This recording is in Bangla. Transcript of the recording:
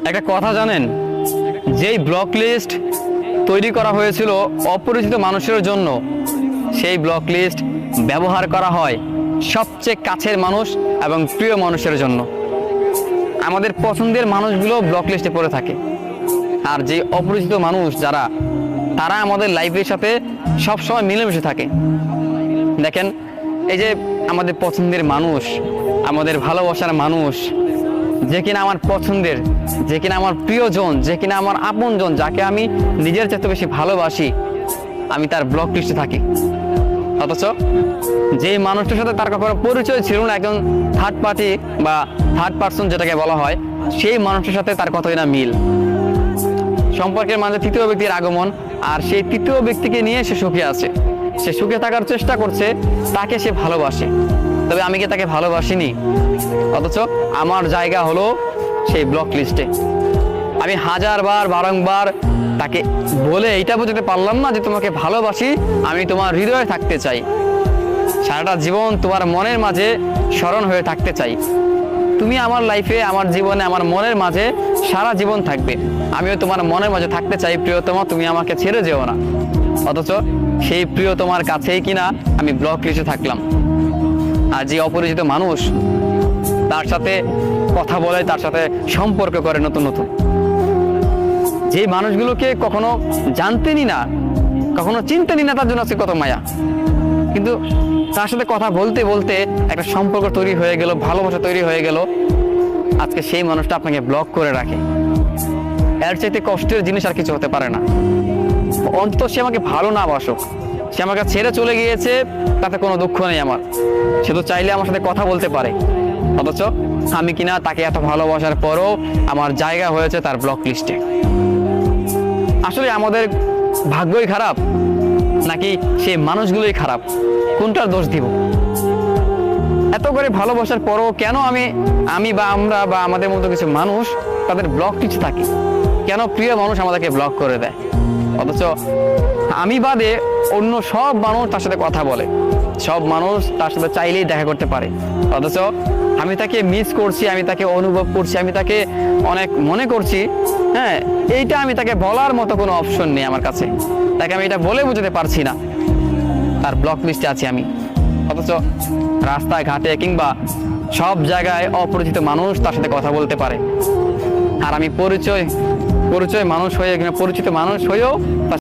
একটা কথা জানেন, যেই ব্লক লিস্ট তৈরি করা হয়েছিল অপরিচিত মানুষের জন্য, সেই ব্লক লিস্ট ব্যবহার করা হয় সবচেয়ে কাছের মানুষ এবং প্রিয় মানুষের জন্য। আমাদের পছন্দের মানুষগুলো ব্লক লিস্টে পড়ে থাকে, আর যে অপরিচিত মানুষ যারা, তারা আমাদের লাইফের সাথে সবসময় মিলেমিশে থাকে। দেখেন, এই যে আমাদের পছন্দের মানুষ, আমাদের ভালোবাসার মানুষ, যে কিনা আমার পছন্দের, যে কিনা আমার প্রিয়জন, যে কিনা আমার আপনজন, যাকে আমি নিজের চাইতে বেশি ভালোবাসি, আমি তার ব্লক লিস্টে থাকি। অথচ যে মানুষটার সাথে তার কখনো পরিচয় ছিল না, একজন থার্ড পার্টি বা থার্ড পার্সন যেটাকে বলা হয়, সেই মানুষটার সাথে তার কতই না মিল। সম্পর্কের মাঝে তৃতীয় ব্যক্তির আগমন, আর সেই তৃতীয় ব্যক্তিকে নিয়ে সে সুখে আছে, সে সুখে থাকার চেষ্টা করছে, তাকে সে ভালোবাসে। তবে আমি কি তাকে ভালোবাসিনি? অথচ আমার জায়গা হলো সেই ব্লক লিস্টে। আমি হাজারবার বারংবার তাকে বলে এইটা বোঝাতে পারলাম না যে তোমাকে ভালোবাসি, আমি তোমার হৃদয়ে থাকতে চাই, সারাটা জীবন তোমার মনের মাঝে স্মরণ হয়ে থাকতে চাই। তুমি আমার লাইফে, আমার জীবনে, আমার মনের মাঝে সারা জীবন থাকবে, আমিও তোমার মনের মাঝে থাকতে চাই প্রিয়তমা, তুমি আমাকে ছেড়ে যেও না। অথচ সেই প্রিয়তমার কাছেই কিনা আমি ব্লক লিস্টে থাকলাম। আর যে অপরিচিত মানুষ, তার সাথে কথা বলে, তার সাথে সম্পর্ক করে নতুন নতুন, যে মানুষগুলোকে কখনো জানতেনি না, কখনো চিনতেনি না, তার জন্য আজকে কত মায়া। কিন্তু তার সাথে কথা বলতে বলতে একটা সম্পর্ক তৈরি হয়ে গেল, ভালোবাসা তৈরি হয়ে গেল, আজকে সেই মানুষটা আপনাকে ব্লক করে রাখে। এর চাইতে কষ্টের জিনিস আর কিছু হতে পারে না। অন্তত সে আমাকে ভালো না বাসুক, সে আমাকে ছেড়ে চলে গিয়েছে, তাতে কোনো দুঃখ নেই আমার, সে তো চাইলে আমার সাথে কথা বলতে পারে। অথচ আমি কিনা তাকে এত ভালোবাসার পরও আমার জায়গা হয়েছে তার ব্লক লিস্টে। আসলে আমাদের ভাগ্যই খারাপ, নাকি সেই মানুষগুলোই খারাপ? কোনটার দোষ দিব? এত করে ভালোবাসার পরও কেন আমি বা আমরা বা আমাদের মতো কিছু মানুষ তাদের ব্লক লিস্টে থাকি? কেন প্রিয় মানুষ আমাদেরকে ব্লক করে দেয়? অথচ আমি বাদে অন্য সব মানুষ তার সাথে কথা বলে, সব মানুষ তার সাথে চাইলেই দেখা করতে পারে। অথচ আমি তাকে মিস করছি, আমি তাকে অনুভব করছি, আমি তাকে অনেক মনে করছি, হ্যাঁ, এইটা আমি তাকে বলার মতো কোনো অপশন নেই আমার কাছে। তাকে আমি এটা বলে বোঝাতে পারছি না, তার ব্লক লিস্টে আছি আমি। অথচ রাস্তায় ঘাটে কিংবা সব জায়গায় অপরিচিত মানুষ তার সাথে কথা বলতে পারে, আর আমি পরিচয় মানুষ হয়ে, পরিচিত মানুষ হয়েও